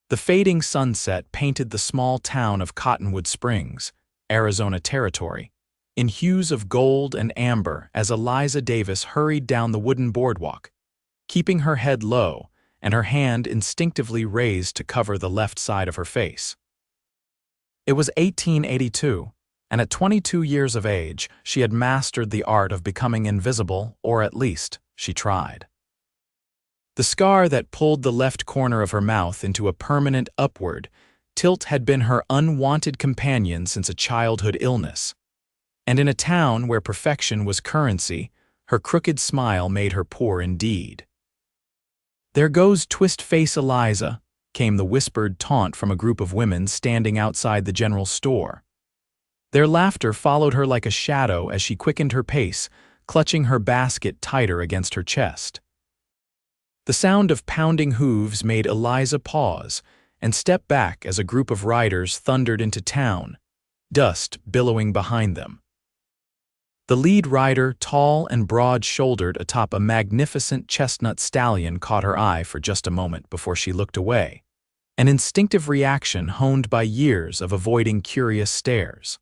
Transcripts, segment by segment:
The fading sunset painted the small town of Cottonwood Springs, Arizona Territory, in hues of gold and amber as Eliza Davis hurried down the wooden boardwalk, keeping her head low and her hand instinctively raised to cover the left side of her face. It was 1882, and at 22 years of age, she had mastered the art of becoming invisible, or at least, she tried. The scar that pulled the left corner of her mouth into a permanent upward tilt had been her unwanted companion since a childhood illness. And in a town where perfection was currency, her crooked smile made her poor indeed. "There goes twist-face Eliza," came the whispered taunt from a group of women standing outside the general store. Their laughter followed her like a shadow as she quickened her pace, clutching her basket tighter against her chest. The sound of pounding hooves made Eliza pause and step back as a group of riders thundered into town, dust billowing behind them. The lead rider, tall and broad-shouldered atop a magnificent chestnut stallion, caught her eye for just a moment before she looked away, an instinctive reaction honed by years of avoiding curious stares.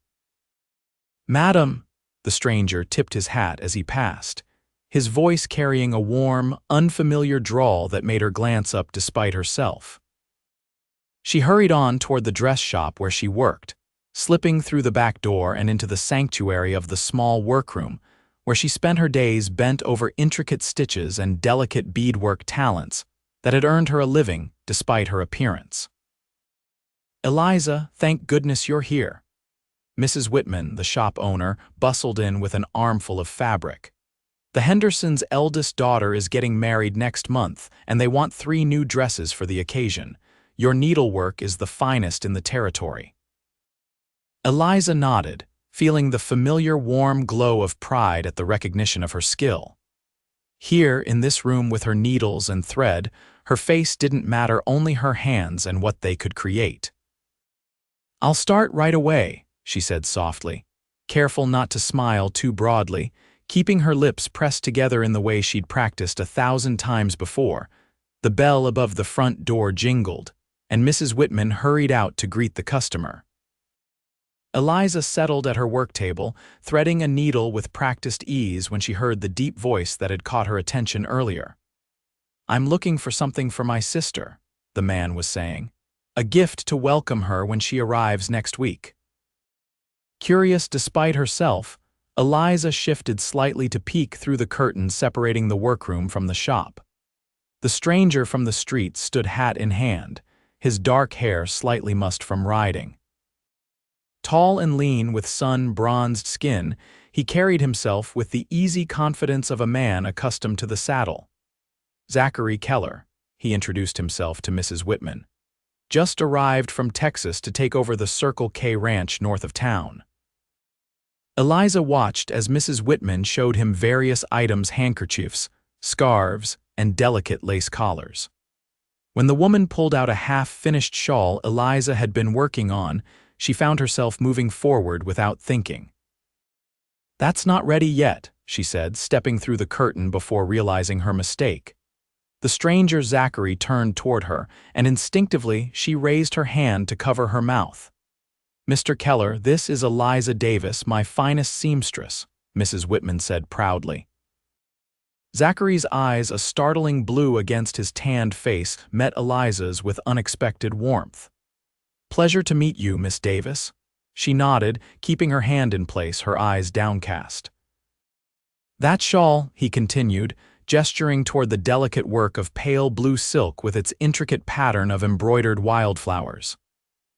"Madam," the stranger tipped his hat as he passed, his voice carrying a warm, unfamiliar drawl that made her glance up despite herself. She hurried on toward the dress shop where she worked, slipping through the back door and into the sanctuary of the small workroom, where she spent her days bent over intricate stitches and delicate beadwork talents that had earned her a living despite her appearance. "Eliza, thank goodness you're here." Mrs. Whitman, the shop owner, bustled in with an armful of fabric. "The Hendersons' eldest daughter is getting married next month, and they want 3 new dresses for the occasion. Your needlework is the finest in the territory." Eliza nodded, feeling the familiar warm glow of pride at the recognition of her skill. Here, in this room with her needles and thread, her face didn't matter, only her hands and what they could create. "I'll start right away," she said softly, careful not to smile too broadly, keeping her lips pressed together in the way she'd practiced 1,000 times before. The bell above the front door jingled, and Mrs. Whitman hurried out to greet the customer. Eliza settled at her work table, threading a needle with practiced ease when she heard the deep voice that had caught her attention earlier. "I'm looking for something for my sister," the man was saying, "a gift to welcome her when she arrives next week." Curious despite herself, Eliza shifted slightly to peek through the curtain separating the workroom from the shop. The stranger from the street stood hat in hand, his dark hair slightly mussed from riding. Tall and lean with sun-bronzed skin, he carried himself with the easy confidence of a man accustomed to the saddle. "Zachary Keller," he introduced himself to Mrs. Whitman. "Just arrived from Texas to take over the Circle K ranch north of town." Eliza watched as Mrs. Whitman showed him various items: handkerchiefs, scarves, and delicate lace collars. When the woman pulled out a half-finished shawl Eliza had been working on, she found herself moving forward without thinking. "That's not ready yet," she said, stepping through the curtain before realizing her mistake. The stranger Zachary turned toward her, and instinctively she raised her hand to cover her mouth. "Mr. Keller, this is Eliza Davis, my finest seamstress," Mrs. Whitman said proudly. Zachary's eyes, a startling blue against his tanned face, met Eliza's with unexpected warmth. "Pleasure to meet you, Miss Davis." She nodded, keeping her hand in place, her eyes downcast. "That shawl," he continued, gesturing toward the delicate work of pale blue silk with its intricate pattern of embroidered wildflowers.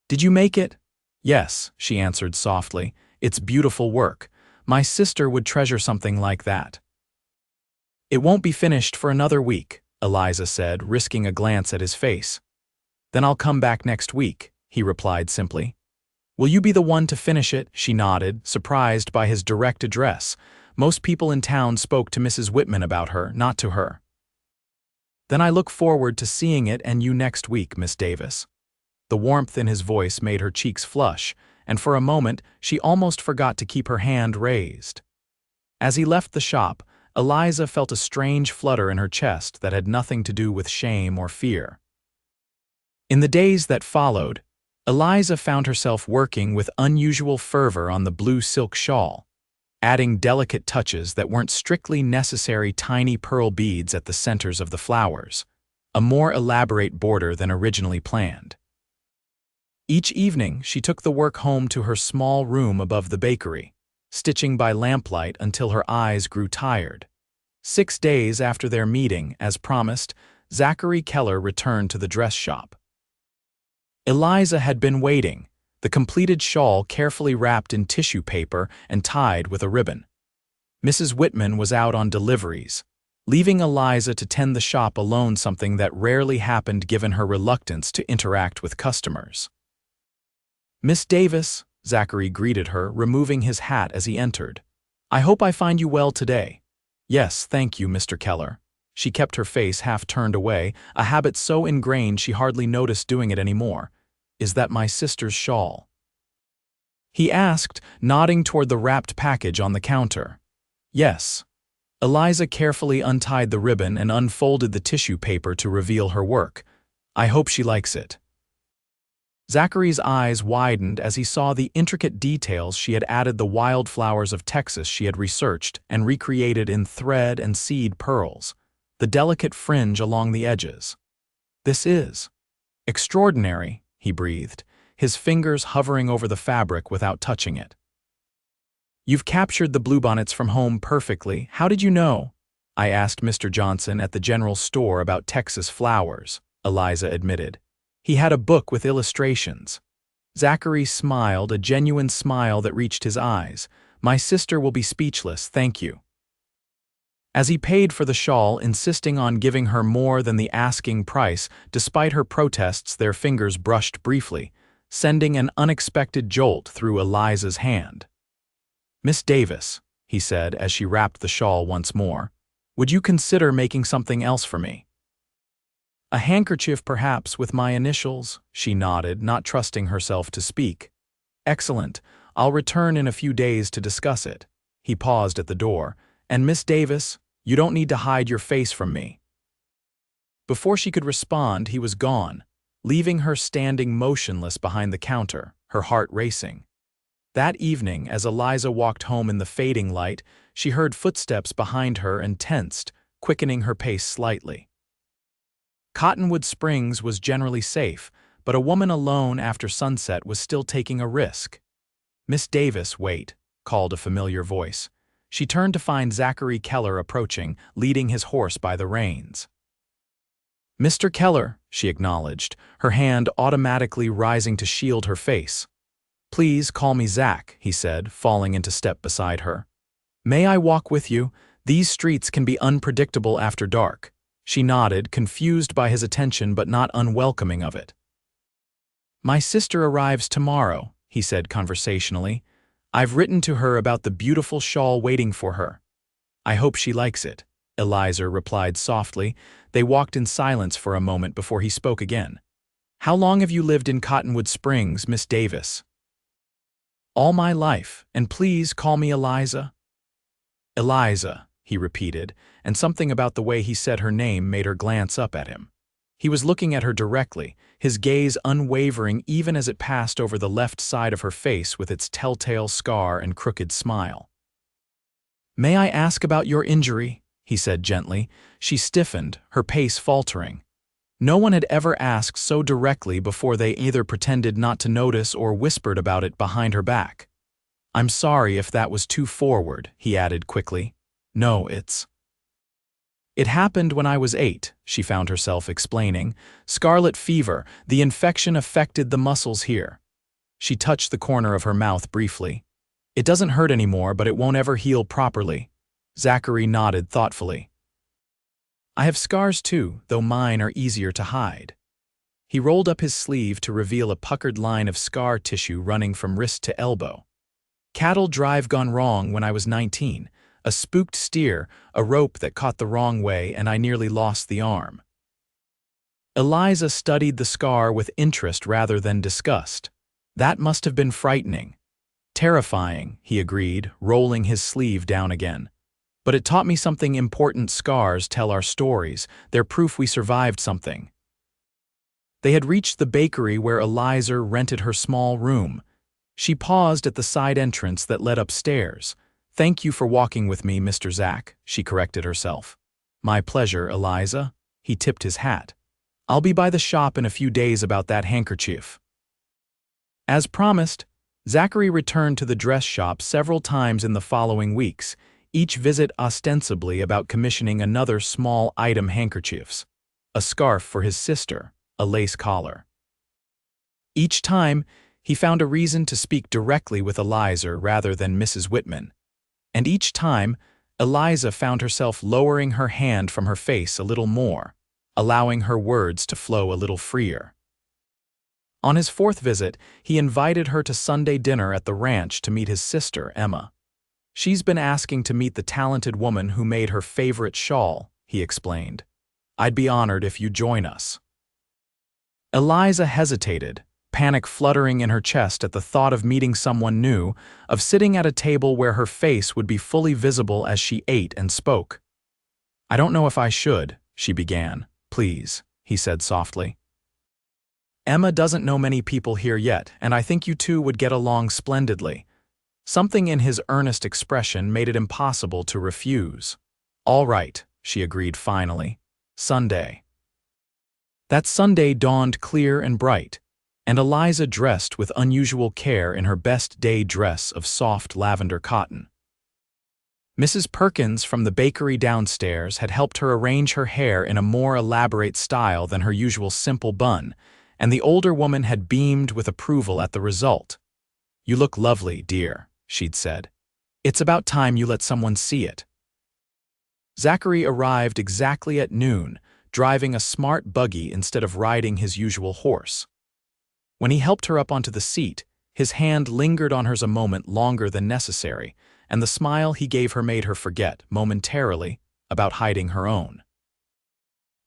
"Did you make it?" "Yes," she answered softly. "It's beautiful work. My sister would treasure something like that." "It won't be finished for another week," Eliza said, risking a glance at his face. "Then I'll come back next week," he replied simply. "Will you be the one to finish it?" She nodded, surprised by his direct address. Most people in town spoke to Mrs. Whitman about her, not to her. "Then I look forward to seeing it and you next week, Miss Davis." The warmth in his voice made her cheeks flush, and for a moment she almost forgot to keep her hand raised. As he left the shop, Eliza felt a strange flutter in her chest that had nothing to do with shame or fear. In the days that followed, Eliza found herself working with unusual fervor on the blue silk shawl, adding delicate touches that weren't strictly necessary: tiny pearl beads at the centers of the flowers, a more elaborate border than originally planned. Each evening, she took the work home to her small room above the bakery, stitching by lamplight until her eyes grew tired. 6 days after their meeting, as promised, Zachary Keller returned to the dress shop. Eliza had been waiting, the completed shawl carefully wrapped in tissue paper and tied with a ribbon. Mrs. Whitman was out on deliveries, leaving Eliza to tend the shop alone, something that rarely happened given her reluctance to interact with customers. "Miss Davis," Zachary greeted her, removing his hat as he entered. "I hope I find you well today." "Yes, thank you, Mr. Keller." She kept her face half turned away, a habit so ingrained she hardly noticed doing it anymore. "Is that my sister's shawl?" he asked, nodding toward the wrapped package on the counter. "Yes." Eliza carefully untied the ribbon and unfolded the tissue paper to reveal her work. "I hope she likes it." Zachary's eyes widened as he saw the intricate details. She had added the wildflowers of Texas she had researched and recreated in thread and seed pearls, the delicate fringe along the edges. "This is extraordinary," he breathed, his fingers hovering over the fabric without touching it. "You've captured the bluebonnets from home perfectly. How did you know?" "I asked Mr. Johnson at the general store about Texas flowers," Eliza admitted. "He had a book with illustrations." Zachary smiled, a genuine smile that reached his eyes. "My sister will be speechless, thank you." As he paid for the shawl, insisting on giving her more than the asking price, despite her protests, their fingers brushed briefly, sending an unexpected jolt through Eliza's hand. "Miss Davis," he said as she wrapped the shawl once more, "would you consider making something else for me?" "A handkerchief, perhaps, with my initials," she nodded, not trusting herself to speak. "Excellent. I'll return in a few days to discuss it." He paused at the door. "And Miss Davis, you don't need to hide your face from me." Before she could respond, he was gone, leaving her standing motionless behind the counter, her heart racing. That evening, as Eliza walked home in the fading light, she heard footsteps behind her and tensed, quickening her pace slightly. Cottonwood Springs was generally safe, but a woman alone after sunset was still taking a risk. "Miss Davis, wait," called a familiar voice. She turned to find Zachary Keller approaching, leading his horse by the reins. "Mr. Keller," she acknowledged, her hand automatically rising to shield her face. "Please call me Zach," he said, falling into step beside her. "May I walk with you? These streets can be unpredictable after dark." She nodded, confused by his attention but not unwelcoming of it. "My sister arrives tomorrow," he said conversationally. "I've written to her about the beautiful shawl waiting for her." "I hope she likes it," Eliza replied softly. They walked in silence for a moment before he spoke again. "How long have you lived in Cottonwood Springs, Miss Davis?" "All my life, and please call me Eliza." "Eliza," he repeated, and something about the way he said her name made her glance up at him. He was looking at her directly, his gaze unwavering even as it passed over the left side of her face with its telltale scar and crooked smile. "May I ask about your injury?" he said gently. She stiffened, her pace faltering. No one had ever asked so directly before. They either pretended not to notice or whispered about it behind her back. "I'm sorry if that was too forward," he added quickly. "No, It happened when I was 8, she found herself explaining. "Scarlet fever, the infection affected the muscles here." She touched the corner of her mouth briefly. "It doesn't hurt anymore, but it won't ever heal properly." Zachary nodded thoughtfully. "I have scars too, though mine are easier to hide." He rolled up his sleeve to reveal a puckered line of scar tissue running from wrist to elbow. "Cattle drive gone wrong when I was 19. A spooked steer, a rope that caught the wrong way, and I nearly lost the arm." Eliza studied the scar with interest rather than disgust. "That must have been frightening." "Terrifying," he agreed, rolling his sleeve down again. "But it taught me something important. Scars tell our stories. They're proof we survived something." They had reached the bakery where Eliza rented her small room. She paused at the side entrance that led upstairs. "Thank you for walking with me, Mr. Zach," she corrected herself. "My pleasure, Eliza." He tipped his hat. "I'll be by the shop in a few days about that handkerchief." As promised, Zachary returned to the dress shop several times in the following weeks, each visit ostensibly about commissioning another small item: handkerchiefs, a scarf for his sister, a lace collar. Each time, he found a reason to speak directly with Eliza rather than Mrs. Whitman. And each time, Eliza found herself lowering her hand from her face a little more, allowing her words to flow a little freer. On his fourth visit, he invited her to Sunday dinner at the ranch to meet his sister, Emma. "She's been asking to meet the talented woman who made her favorite shawl," he explained. "I'd be honored if you join us." Eliza hesitated, panic fluttering in her chest at the thought of meeting someone new, of sitting at a table where her face would be fully visible as she ate and spoke. "I don't know if I should," she began. "Please," he said softly. "Emma doesn't know many people here yet, and I think you two would get along splendidly." Something in his earnest expression made it impossible to refuse. "All right," she agreed finally. "Sunday." That Sunday dawned clear and bright, and Eliza dressed with unusual care in her best day dress of soft lavender cotton. Mrs. Perkins from the bakery downstairs had helped her arrange her hair in a more elaborate style than her usual simple bun, and the older woman had beamed with approval at the result. "You look lovely, dear," she'd said. "It's about time you let someone see it." Zachary arrived exactly at noon, driving a smart buggy instead of riding his usual horse. When he helped her up onto the seat, his hand lingered on hers a moment longer than necessary, and the smile he gave her made her forget, momentarily, about hiding her own.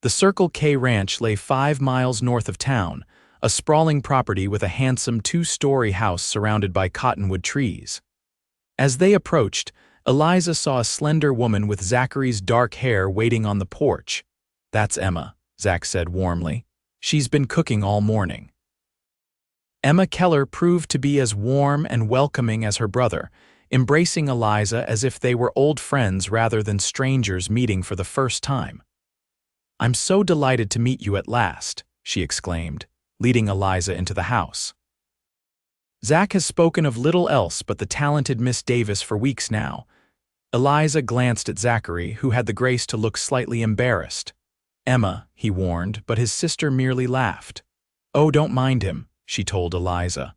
The Circle K Ranch lay 5 miles north of town, a sprawling property with a handsome 2-story house surrounded by cottonwood trees. As they approached, Eliza saw a slender woman with Zachary's dark hair waiting on the porch. "That's Emma," Zach said warmly. "She's been cooking all morning." Emma Keller proved to be as warm and welcoming as her brother, embracing Eliza as if they were old friends rather than strangers meeting for the first time. "I'm so delighted to meet you at last," she exclaimed, leading Eliza into the house. "Zach has spoken of little else but the talented Miss Davis for weeks now." Eliza glanced at Zachary, who had the grace to look slightly embarrassed. "Emma," he warned, but his sister merely laughed. "Oh, don't mind him," she told Eliza.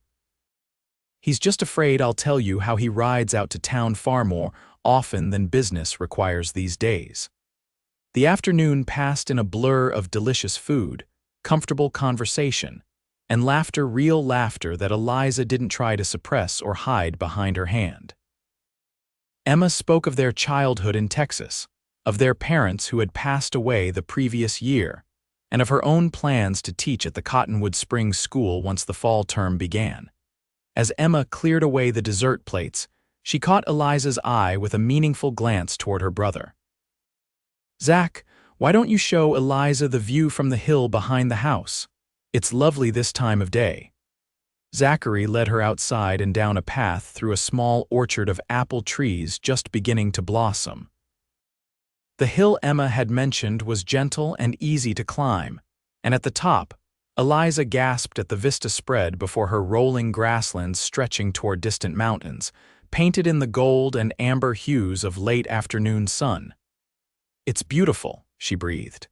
"He's just afraid I'll tell you how he rides out to town far more often than business requires these days." The afternoon passed in a blur of delicious food, comfortable conversation, and laughter, real laughter that Eliza didn't try to suppress or hide behind her hand. Emma spoke of their childhood in Texas, of their parents who had passed away the previous year, and of her own plans to teach at the Cottonwood Springs school once the fall term began. As Emma cleared away the dessert plates, she caught Eliza's eye with a meaningful glance toward her brother. "Zach, why don't you show Eliza the view from the hill behind the house? It's lovely this time of day." Zachary led her outside and down a path through a small orchard of apple trees just beginning to blossom. The hill Emma had mentioned was gentle and easy to climb, and at the top, Eliza gasped at the vista spread before her rolling grasslands stretching toward distant mountains, painted in the gold and amber hues of late afternoon sun. "It's beautiful," she breathed.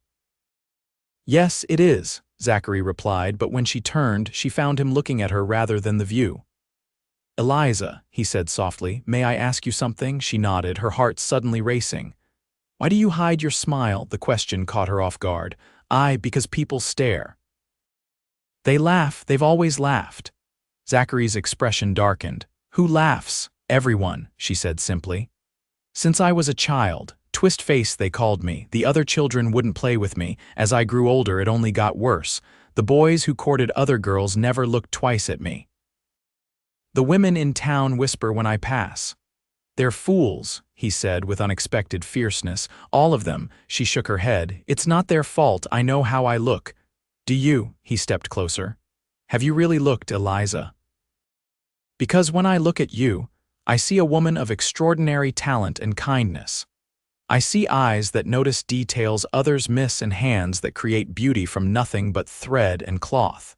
"Yes, it is," Zachary replied, but when she turned, she found him looking at her rather than the view. "Eliza," he said softly, "may I ask you something?" She nodded, her heart suddenly racing. "Why do you hide your smile?" The question caught her off guard. Because people stare." "They laugh, they've always laughed." Zachary's expression darkened. "Who laughs?" "Everyone," she said simply. "Since I was a child. Twist-face they called me. The other children wouldn't play with me. As I grew older, it only got worse. The boys who courted other girls never looked twice at me. The women in town whisper when I pass." "They're fools," he said with unexpected fierceness. "All of them." She shook her head. "It's not their fault. I know how I look." Do you? He stepped closer. Have you really looked, Eliza? Because when I look at you, I see a woman of extraordinary talent and kindness. I see eyes that notice details others miss and hands that create beauty from nothing but thread and cloth.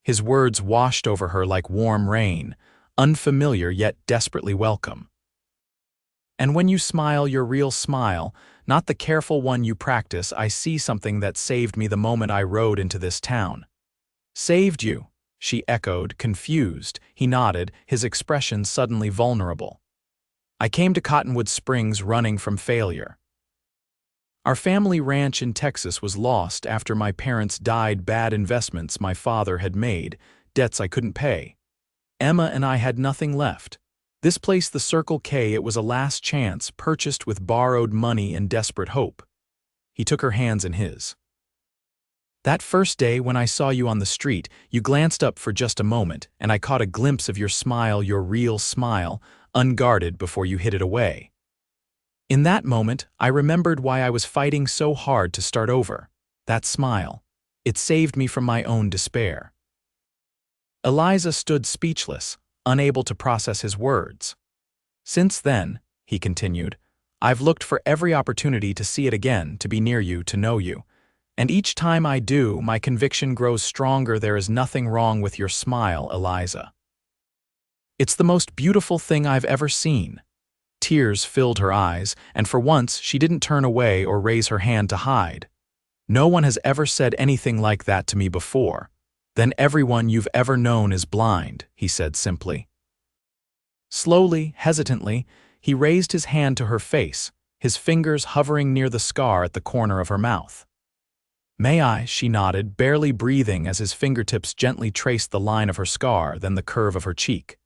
His words washed over her like warm rain, unfamiliar yet desperately welcome. And when you smile your real smile, not the careful one you practice, I see something that saved me the moment I rode into this town. Saved you, she echoed, confused. He nodded, his expression suddenly vulnerable. I came to Cottonwood Springs running from failure. Our family ranch in Texas was lost after my parents died. Bad investments my father had made, debts I couldn't pay. Emma and I had nothing left. This place, the Circle K, it was a last chance, purchased with borrowed money and desperate hope. He took her hands in his. That first day when I saw you on the street, you glanced up for just a moment, and I caught a glimpse of your smile, your real smile, unguarded before you hid it away. In that moment, I remembered why I was fighting so hard to start over. That smile. It saved me from my own despair. Eliza stood speechless, unable to process his words. Since then, he continued, I've looked for every opportunity to see it again, to be near you, to know you. And each time I do, my conviction grows stronger. There is nothing wrong with your smile, Eliza. It's the most beautiful thing I've ever seen. Tears filled her eyes, and for once she didn't turn away or raise her hand to hide. No one has ever said anything like that to me before. Then everyone you've ever known is blind, he said simply. Slowly, hesitantly, he raised his hand to her face, his fingers hovering near the scar at the corner of her mouth. May I? She nodded, barely breathing as his fingertips gently traced the line of her scar, then the curve of her cheek.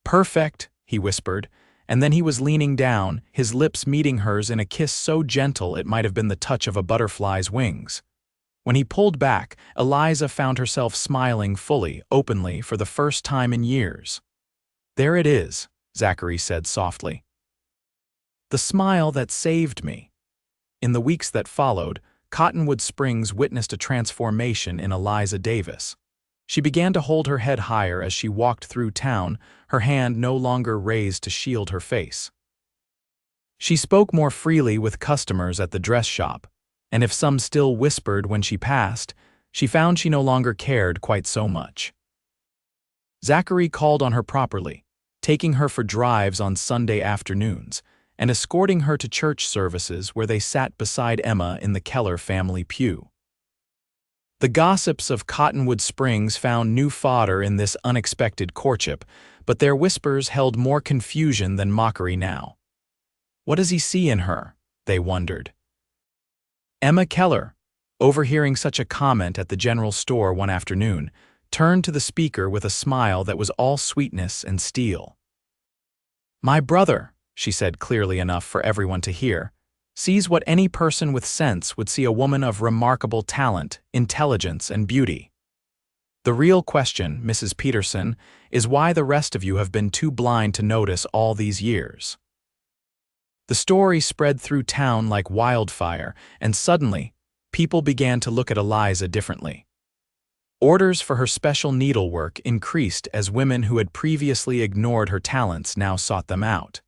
Perfect, he whispered, and then he was leaning down, his lips meeting hers in a kiss so gentle it might have been the touch of a butterfly's wings. When he pulled back, Eliza found herself smiling fully, openly, for the first time in years. There it is, Zachary said softly. The smile that saved me. In the weeks that followed, Cottonwood Springs witnessed a transformation in Eliza Davis. She began to hold her head higher as she walked through town, her hand no longer raised to shield her face. She spoke more freely with customers at the dress shop, and if some still whispered when she passed, she found she no longer cared quite so much. Zachary called on her properly, taking her for drives on Sunday afternoons, and escorting her to church services where they sat beside Emma in the Keller family pew. The gossips of Cottonwood Springs found new fodder in this unexpected courtship, but their whispers held more confusion than mockery now. What does he see in her? They wondered. Emma Keller, overhearing such a comment at the general store one afternoon, turned to the speaker with a smile that was all sweetness and steel. My brother, she said clearly enough for everyone to hear, sees what any person with sense would see: a woman of remarkable talent, intelligence, and beauty. The real question, Mrs. Peterson, is why the rest of you have been too blind to notice all these years. The story spread through town like wildfire, and suddenly, people began to look at Eliza differently. Orders for her special needlework increased as women who had previously ignored her talents now sought them out.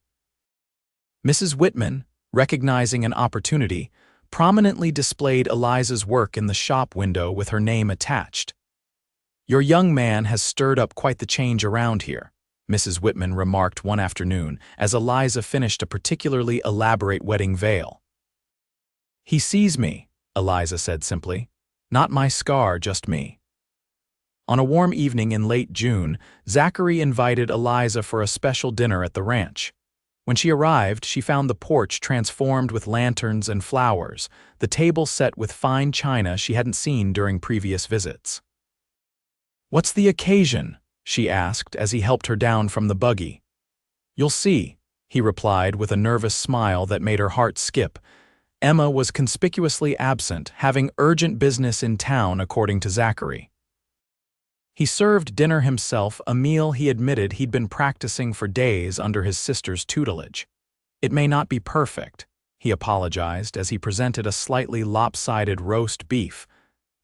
Mrs. Whitman, recognizing an opportunity, prominently displayed Eliza's work in the shop window with her name attached. Your young man has stirred up quite the change around here, Mrs. Whitman remarked one afternoon as Eliza finished a particularly elaborate wedding veil. He sees me, Eliza said simply. Not my scar, just me. On a warm evening in late June, Zachary invited Eliza for a special dinner at the ranch. When she arrived, she found the porch transformed with lanterns and flowers, the table set with fine china she hadn't seen during previous visits. What's the occasion? She asked as he helped her down from the buggy. You'll see, he replied with a nervous smile that made her heart skip. Emma was conspicuously absent, having urgent business in town, according to Zachary. He served dinner himself, a meal he admitted he'd been practicing for days under his sister's tutelage. It may not be perfect, he apologized as he presented a slightly lopsided roast beef,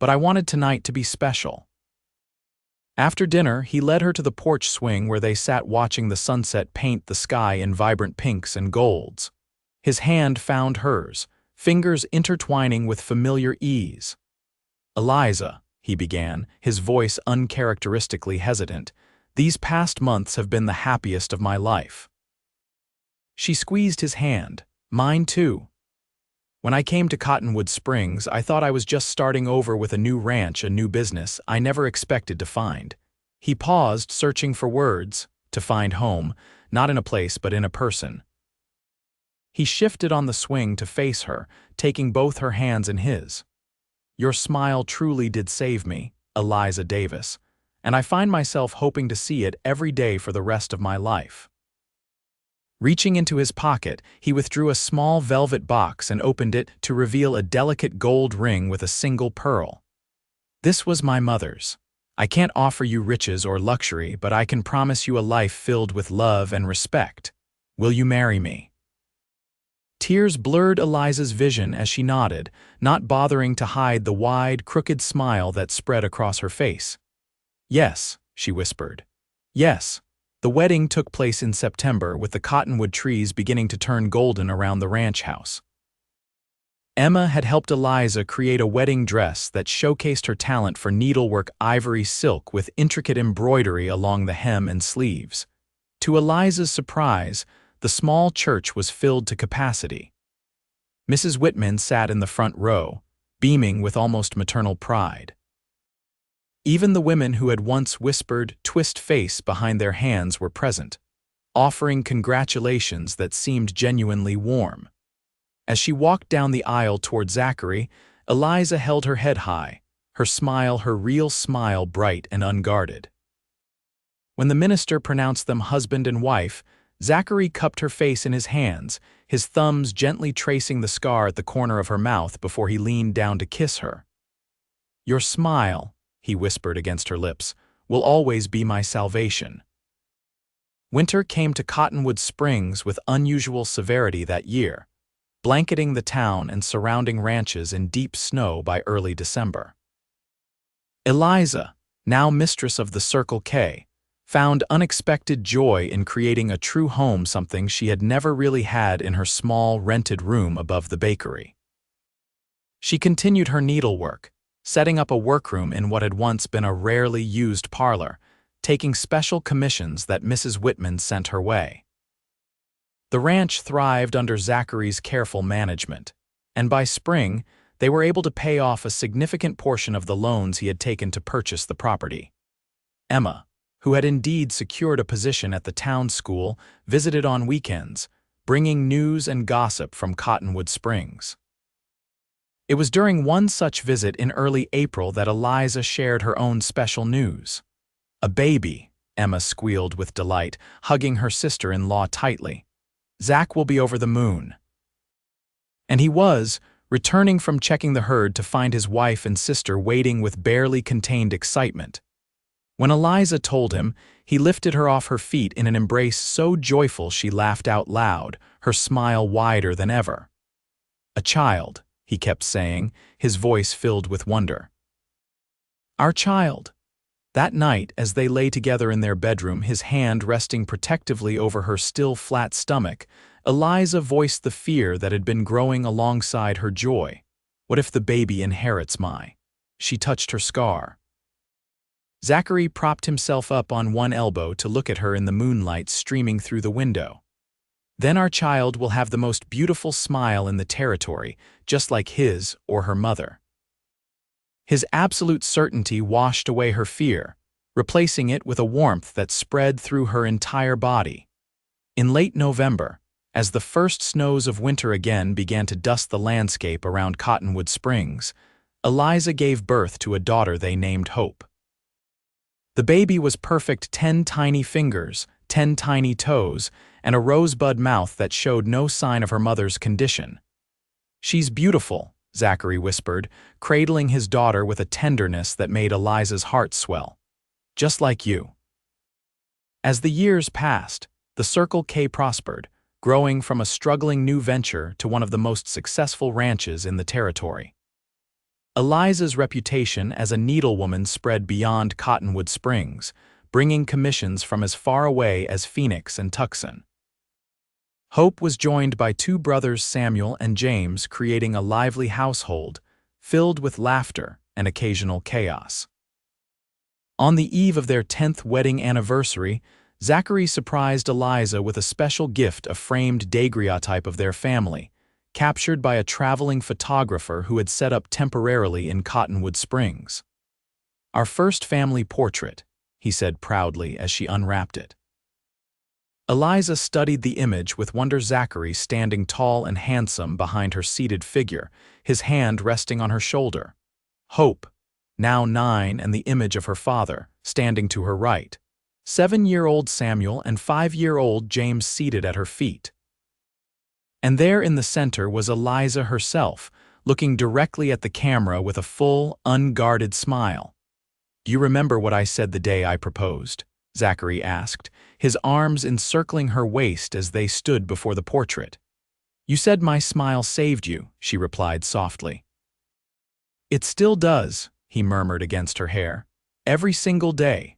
but I wanted tonight to be special. After dinner, he led her to the porch swing where they sat watching the sunset paint the sky in vibrant pinks and golds. His hand found hers, fingers intertwining with familiar ease. "Eliza," he began, his voice uncharacteristically hesitant, "these past months have been the happiest of my life." She squeezed his hand. "Mine too. When I came to Cottonwood Springs, I thought I was just starting over with a new ranch, a new business I never expected to find." He paused, searching for words, to find home, not in a place but in a person. He shifted on the swing to face her, taking both her hands in his. "Your smile truly did save me, Eliza Davis, and I find myself hoping to see it every day for the rest of my life." Reaching into his pocket, he withdrew a small velvet box and opened it to reveal a delicate gold ring with a single pearl. "This was my mother's. I can't offer you riches or luxury, but I can promise you a life filled with love and respect. Will you marry me?" Tears blurred Eliza's vision as she nodded, not bothering to hide the wide, crooked smile that spread across her face. "Yes," she whispered. "Yes." The wedding took place in September, with the cottonwood trees beginning to turn golden around the ranch house. Emma had helped Eliza create a wedding dress that showcased her talent for needlework ivory silk with intricate embroidery along the hem and sleeves. To Eliza's surprise, the small church was filled to capacity. Mrs. Whitman sat in the front row, beaming with almost maternal pride. Even the women who had once whispered, "twist face" behind their hands were present, offering congratulations that seemed genuinely warm. As she walked down the aisle toward Zachary, Eliza held her head high, her smile, her real smile, bright and unguarded. When the minister pronounced them husband and wife, Zachary cupped her face in his hands, his thumbs gently tracing the scar at the corner of her mouth before he leaned down to kiss her. "Your smile," he whispered against her lips, "will always be my salvation." Winter came to Cottonwood Springs with unusual severity that year, blanketing the town and surrounding ranches in deep snow by early December. Eliza, now mistress of the Circle K, found unexpected joy in creating a true home, something she had never really had in her small, rented room above the bakery. She continued her needlework, setting up a workroom in what had once been a rarely used parlor, taking special commissions that Mrs. Whitman sent her way. The ranch thrived under Zachary's careful management, and by spring, they were able to pay off a significant portion of the loans he had taken to purchase the property. Emma, who had indeed secured a position at the town school, visited on weekends, bringing news and gossip from Cottonwood Springs. It was during one such visit in early April that Eliza shared her own special news. "A baby," Emma squealed with delight, hugging her sister-in-law tightly. "Zach will be over the moon." And he was, returning from checking the herd to find his wife and sister waiting with barely contained excitement. When Eliza told him, he lifted her off her feet in an embrace so joyful she laughed out loud, her smile wider than ever. "A child," he kept saying, his voice filled with wonder. "Our child." That night, as they lay together in their bedroom, his hand resting protectively over her still flat stomach, Eliza voiced the fear that had been growing alongside her joy. "What if the baby inherits my—" She touched her scar. Zachary propped himself up on one elbow to look at her in the moonlight streaming through the window. "Then our child will have the most beautiful smile in the territory, just like his or her mother." His absolute certainty washed away her fear, replacing it with a warmth that spread through her entire body. In late November, as the first snows of winter again began to dust the landscape around Cottonwood Springs, Eliza gave birth to a daughter they named Hope. The baby was perfect: 10 tiny fingers, 10 tiny toes, and a rosebud mouth that showed no sign of her mother's condition. "She's beautiful," Zachary whispered, cradling his daughter with a tenderness that made Eliza's heart swell. "Just like you." As the years passed, the Circle K prospered, growing from a struggling new venture to one of the most successful ranches in the territory. Eliza's reputation as a needlewoman spread beyond Cottonwood Springs, bringing commissions from as far away as Phoenix and Tucson. Hope was joined by two brothers Samuel and James, creating a lively household, filled with laughter and occasional chaos. On the eve of their 10th wedding anniversary, Zachary surprised Eliza with a special gift, a framed daguerreotype of their family, captured by a traveling photographer who had set up temporarily in Cottonwood Springs. "Our first family portrait," he said proudly as she unwrapped it. Eliza studied the image with wonder. Zachary standing tall and handsome behind her seated figure, his hand resting on her shoulder. Hope, now 9, and the image of her father, standing to her right. 7-year-old Samuel and 5-year-old James seated at her feet. And there in the center was Eliza herself, looking directly at the camera with a full, unguarded smile. "Do you remember what I said the day I proposed?" Zachary asked, his arms encircling her waist as they stood before the portrait. "You said my smile saved you," she replied softly. "It still does," he murmured against her hair. "Every single day."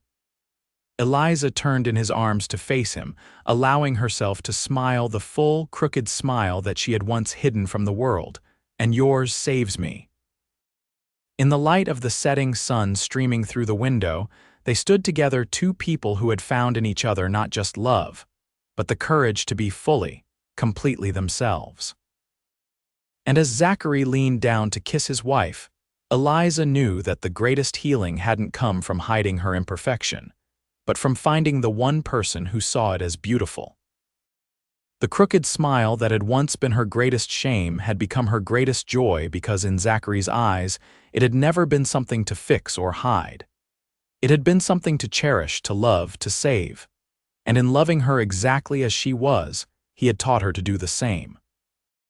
Eliza turned in his arms to face him, allowing herself to smile the full, crooked smile that she had once hidden from the world. "And yours saves me." In the light of the setting sun streaming through the window, they stood together, two people who had found in each other not just love, but the courage to be fully, completely themselves. And as Zachary leaned down to kiss his wife, Eliza knew that the greatest healing hadn't come from hiding her imperfection, but from finding the one person who saw it as beautiful. The crooked smile that had once been her greatest shame had become her greatest joy, because in Zachary's eyes, it had never been something to fix or hide. It had been something to cherish, to love, to save. And in loving her exactly as she was, he had taught her to do the same.